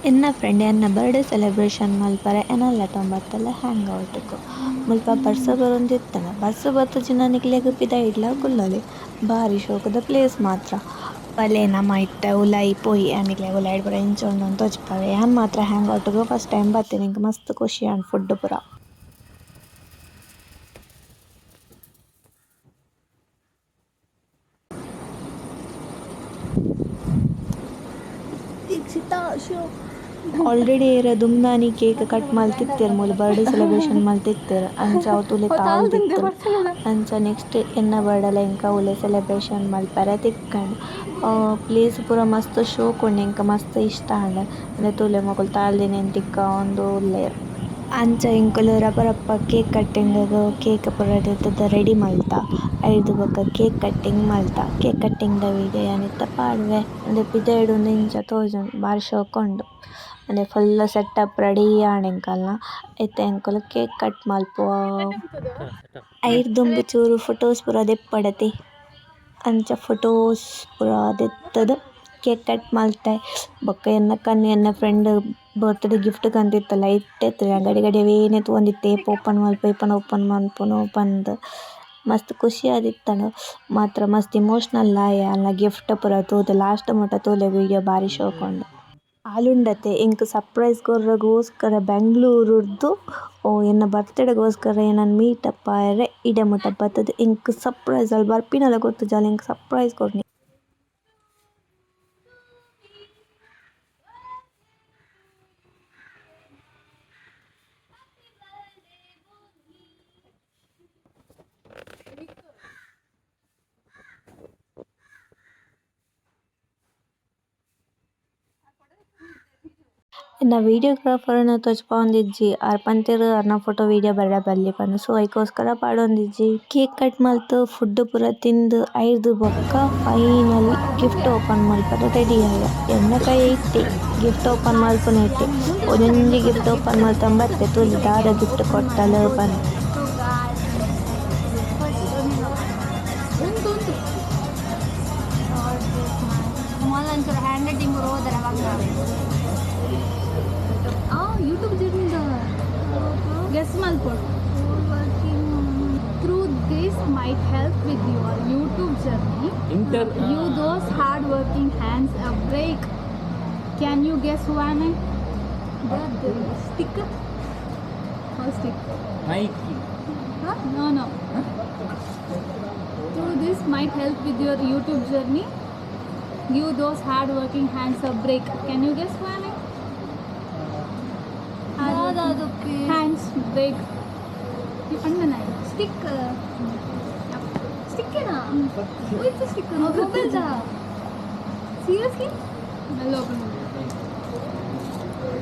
ಎನ್ನ ಫ್ರೆಂಡ್ ಎನ್ನ birthday celebration ಮಲ್ಪರೆ ಎನ್ನಲ ತೊಂಬತ್ತಲ್ಲ ಹ್ಯಾಂಗ್ ಔಟ್‌ಗು ಮುಲ್ಪ ಬರ್ಸ ಬರೊಂದಿತ್ತಂಡ ಬರ್ಸ ಬತ್ತುಜಿನ ನಿಕ್ಲೆಗ್ ಪಿದೈ ಇಡ್ಲ ಕುಲ್ಲೊಲಿ ಬಾರಿ ಶೋಕುದ ಪ್ಲೇಸ್ ಮಾತ್ರ ಬಲೇನ ಮೈಟ್ ಉಲಾಯಿ ಪೋಯಿ ನಿಕ್ಲೆಗ್ ಉಲಾಯಿಡ್ ಪೂರ ಇಂಚೊಂದುಂದು ತೋಜ್ಪಾವೆ ಯಾನ್ ಮಾತ್ರ ಹ್ಯಾಂಗ್ ಔಟ್‌ಗು ಫಸ್ಟ್ ಟೈಮ್ ಬತ್ತಿನ ಎಂಕ್ ಮಸ್ತ್ ಖುಷಿ ಆಂಡ್ ಫುಡ್ ಪೂರ. ಆಲ್ರೆಡಿ ಏರ ದುಮ್ದಾನಿ ಕೇಕ್ ಕಟ್ ಮಲ್ತಿತ್ತೆರ್ ಮೂಲು ಬರ್ಡೇ ಸೆಲೆಬ್ರೇಷನ್ ಮಲ್ತಿತ್ತೆರ್ ಅಂಚ ಅವು ತುಲೆ ತಾಳ್ದಿತ್ತುಂಡು ಅಂಚ ನೆಕ್ಸ್ಟ್ ಎನ್ನ ಬರ್ಡೇಲ ಎಂಕ ಉಲೆ ಸೆಲೆಬ್ರೇಷನ್ ಮಲ್ಪರೆ ತಿಕ್ಕಂಡು ಪ್ಲೇಸ್ ಪೂರ ಮಸ್ತ್ ಶೋಕುಂಡು ಎಂಕ್ ಮಸ್ತ್ ಇಷ್ಟ ಆಂಡ್ ಅಂದೆ ತೂಲೆ ಮೊಕುಲು ತಾಳ್ದಿನಿ ತಿಕ್ಕ ಒಂದು ಉಲ್ಲೆರ್. ಅಂಚ ಎಂಕುಲು ರಪ್ಪ ರಪ್ಪ ಕೇಕ್ ಕಟ್ಟಿಂಗ್‌ಗ್ ಕೇಕ್ ಪೂರ ದೆತ್ತ್‌ದ್ ರೆಡಿ ಮಲ್ತ ಐರ್ದ್ ಬೊಕ ಕೇಕ್ ಕಟ್ಟಿಂಗ್ ಮಲ್ತ ಕೇಕ್ ಕಟ್ಟಿಂಗ್‌ದ ವೀಡಿಯೋ ಯಾನ್ ಇತ್ತೆ ಪಾಡ್ವೆ ಅಂದೆ ಪಿದಯ್ ಉಂದು ಇಂಚ ತೋಜುಂಡು ಬಾರಿ ಶೋಕ ಉಂಡು ಅಂದೆ ಫುಲ್ ಸೆಟಪ್ ರೆಡಿ ಆಂಡ್ ಎಂಕಲ್ನ ಐತೆ ಎಂಕುಲು ಕೇಕ್ ಕಟ್ ಮಲ್ಪುವ ಐರ್ದುಂಬು ಚೂರು ಫೊಟೋಸ್ ಪೂರ ದೆಪ್ಪಡೆ ಅಂಚ ಫೊಟೋಸ್ ಪೂರ ದೆತ್ತುದು ಕೇಕ್ ಕಟ್ ಮಲ್ತೆ ಬೊಕ ಎನ್ನ ಫ್ರೆಂಡ್ ಬರ್ತ್‌ಡೇ ಗಿಫ್ಟ್ ಕಂತಿತ್ತಲ್ಲ ಇಟ್ಟೆತ್ತ್ ಗಡಿ ಗಡಿಯಾ ವೇನೆ ತೂವೊಂದಿತ್ತೆ ಏಪ ಓಪನ್ ಮಲ್ಪು ಏಪನ ಓಪನ್ ಮನ್ಪುನು ಪಂದ್ ಮಸ್ತ್ ಖುಷಿ ಆದಿತ್ತಂಡ ಮಾತ್ರ ಮಸ್ತ್ ಇಮೋಷನಲ್ ಆಯೆ ಅನ್ಲ ಗಿಫ್ಟ್ ಪೂರ ತೂದ್ ಲಾಸ್ಟ್ ಮುಟ ತೂಲೆ ವೀಡಿಯೋ ಬಾರಿ ಶೋಕ ಉಂಡು. ಆಲುಂಡತೆ ಎಂಕ್ ಸರ್ಪ್ರೈಸ್ ಕೊರ್ರಗೋಸ್ಕರ ಬೆಂಗಳೂರುರ್ದು ಎನ್ನ ಬರ್ತ್‌ಡೇಗೋಸ್ಕರ ಏನನ್ ಮೀಟಪ್ ಆಯರೆ ಇಡೆ ಮುಟ ಬತ್ತುದು ಎಂಕ್ ಸರ್ಪ್ರೈಸ್ ಅಲ್ ಬರ್ಪಿನಲ ಗೊತ್ತು ಜಾಲ ಎಂಕ್ ಸರ್ಪ್ರೈಸ್ ಕೊರ್ನಿ. ಎನ್ನ ವೀಡಿಯೋಗ್ರಾಫರ್‌ನ ತೋಜ್ಪಾವೊಂದಿಜ್ಜಿ ಆರ್ ಪಂತೆರ್ ಅರ್ನ ಫೋಟೋ ವೀಡಿಯೋ ಬರ್ರೆ ಬಲ್ಲಿ ಪಂದ್ ಸೊ ಐಕೋಸ್ಕರ ಪಾಡೊಂದಿಜ್ಜಿ ಕೇಕ್ ಕಟ್ ಮಲ್ತ್ ಫುಡ್ ಪೂರ ತಿಂದ್ ಐರ್ದ್ ಬೊಕ್ಕ ಫೈನಲಿ ಗಿಫ್ಟ್ ಓಪನ್ ಮಲ್ಪರೆ ರೆಡಿ ಆಯ ಎನ್ನ ಕೈಯೆ ಇತ್ತೆ ಗಿಫ್ಟ್ ಓಪನ್ ಮಲ್ಪುನ ಇತ್ತೆ ಒಂಜೊಂಜಿ ಗಿಫ್ಟ್ ಓಪನ್ ಮಲ್ತಂಬ ಬತ್ತೆ ತೂಲೆ ದಾದ ಗಿಫ್ಟ್ ಕೊಟ್ಟಲ್ ಪಂದ್. ಯೂಟ್ಯೂಬ್ ಜರ್ನಿದ ಗೆಸ್ ಮಲ್ಪೊಡು through this might help with your YouTube journey. You those hard working hands a break. Can you guess who am I? The sticker. How stick? Nike. Huh? No. Huh? Through this might help with your YouTube journey. You those hard working hands a break. Can you guess who am I? Hands break. Stick. Sticker. Who is the sticker? Mobile da. Seriously? I'll open it.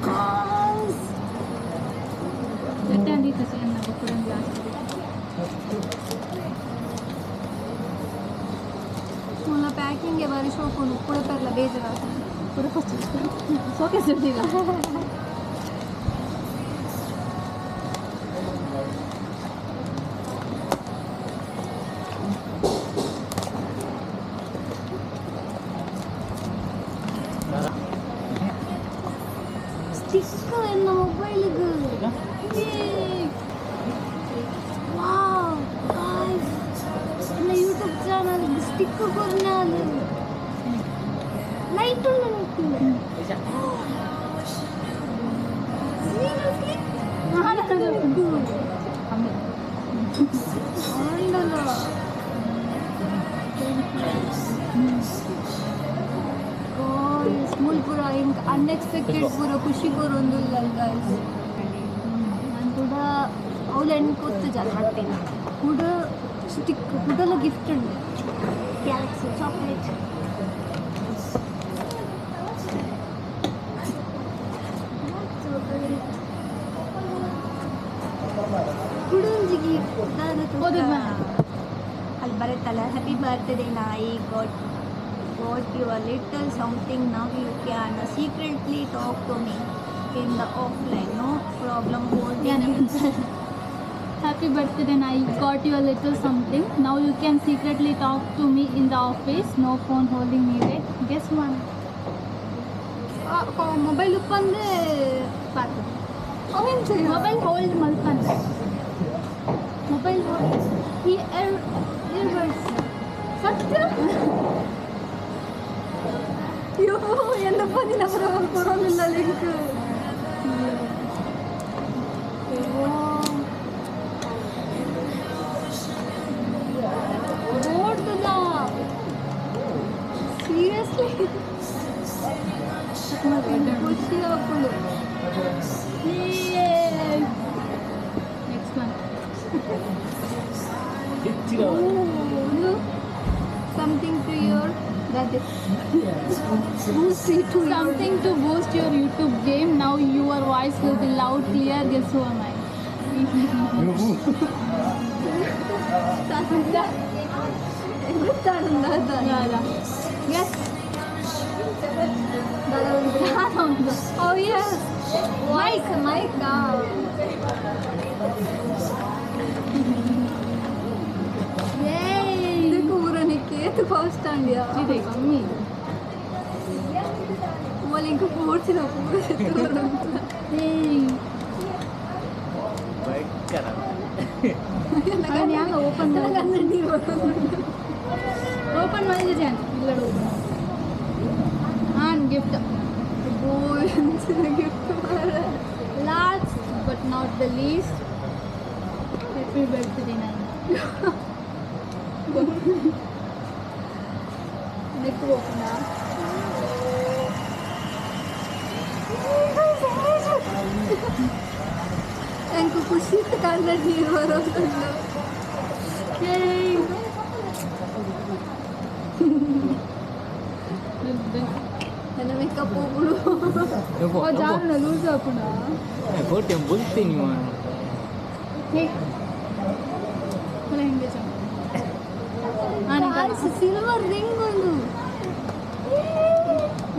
Cause. Let me see and I put in glass. Small packing के बारे show को पूरे पर लबेज रहा था. पूरे first. सो कैसे दिला? Sticker in the mobile good. Wow, guys! In the YouTube channel, the sticker kornal. Light on the seriously? Small पूरा अनएक्सपेक्टेड पूरा खुशी को रोंदुल्ल गाइस ನಾನು ಕೂಡ ಅವಳೆಣ್ಣೆ ಕೊತ್ತು ಜಾಲ ಹಾಕ್ತೇನೆ ಕೂಡ ಸ್ಟಿಕ್ ಕೂಡಲ್ಲ ಗಿಫ್ಟ್ ಉಂಟು ಗ್ಯಾಲಕ್ಸಿ ಚಾಕ್ಲೇಟ್ ಕುಡಂಜಿಗೆ ಅಲ್ಲಿ ಬರುತ್ತಲ್ಲ ಹ್ಯಾಪಿ ಬರ್ತ್ಡೇ ನಾಯಿ got you a little something. Now you can secretly talk to me in the offline, no problem holding happy birthday and I got you a little something. Now you can secretly talk to me in the office, no phone holding me. Wait, guess one. Mobile ಉಪ್ಪಂದ್ರೆ ಪಾತ್ರ mobile hold ಮಲ್ಪಂತ mobile ಈ earbuds ಸತ್ಯ ಅಯ್ಯೋ ಎಲ್ಲಪ್ಪ ನಿನ್ನ ಕೊರೋನಿಲ್ಲ link ಓಡ್ತದ seriously ಖುಷಿ ಹಾಕೊಂಡು next month something to your that is something to boost your YouTube game. Now your voice will be loud, clear. Guess who am I? Yes. Oh yes. Mike. देखो पूरा निके तो fast आंडिया जी देख mummy वो link fourth लो पूरा बैठ कर अरे यार ओपन ಮಾಡಿ ಜಾನ್ ಇಲ್ಲಡು ಆನ್ ಗಿಫ್ಟ್ ಬೋಯ್ gift last but not the least happy birthday ನಾನು ನೆಕ್ ಓಪನ್ ಎಂಕು ಖುಷಿ ಕಂಡ ನೀರು ಬರೋದು ನನ್ನ ಮೇಕಪ್ ಹೋಗ್ಬಿಡು ಜಾನ ಲೂಸ್ ಹಾಕೋಣ ಕೋಟೆ ಬುಲ್ತೀನಿ ಹೆಂಗೆ ಸಿಲ್ವರ್ ರಿಂಗ್ ಒಂದು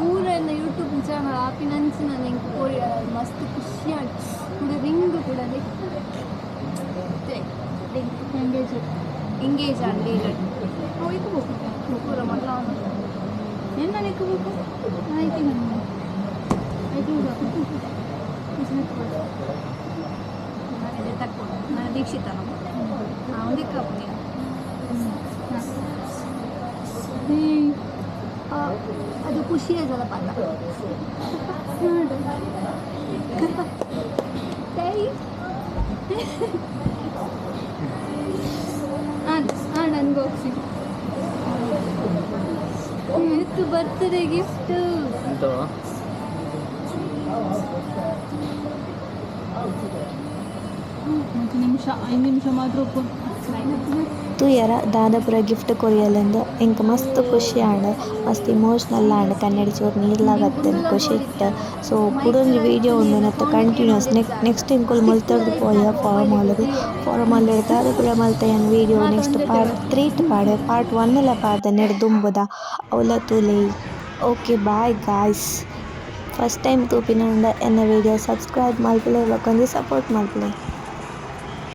ಊರನ್ನ ಯೂಟ್ಯೂಬ್ ಚಾನಲ್ ಆಪಿ ನಂಚು ನಾನು ಹೆಂಗೆ ಕೋರಿ ಮಸ್ತ್ ಖುಷಿ ಆಗಿ ಕೂಡ ರಿಂಗ್ ಕೂಡ ಎಂಗೇಜ್ engaged ನಾವು ಇಕ್ಕೋಬೇಕು ಪೂರ ಮಲ್ಲ ಏನು ನಾನು ಇಕ್ಕೋಬೇಕು ಆಯ್ತು ನಾನು ತಕ್ಕೊಂಡು ನಾನು ದೀಕ್ಷಿತ ನಾವು ದಿಕ್ಕಪ್ಪ ನೀನು ಅದು ಖುಷಿಯ ಜಲಪಾತ ಅನ್ಬಾಕ್ಸಿಂಗ್ ಇವತ್ತು ಬರ್ತ್ಡೇ ಗಿಫ್ಟ್ ಐದು ನಿಮಿಷ ಮಾತ್ರ तू यार दादापुर गिफ्ट कोरियलिंद इंक मस्त खुशी आंड मस्त इमोशनल आंड कन्नड चोर नीर्लागत्ते खुशी इट्ट सो पुडोंज वीडियो उंडुनत्त कंटिन्यूस नेक्स्ट इंकुल मल्तर्द पोया फॉर्म ऑल दादापुर मल्तयन वीडियो नेक्स्ट पार्ट 3 पाड़े पार्ट 1 ला पार्ट नेड दुंबुदा अवला तुले okay bye guys first time तूपिनंद एन्न वीडियो सब्सक्राइब मल्पले सपोर्ट मल्पले।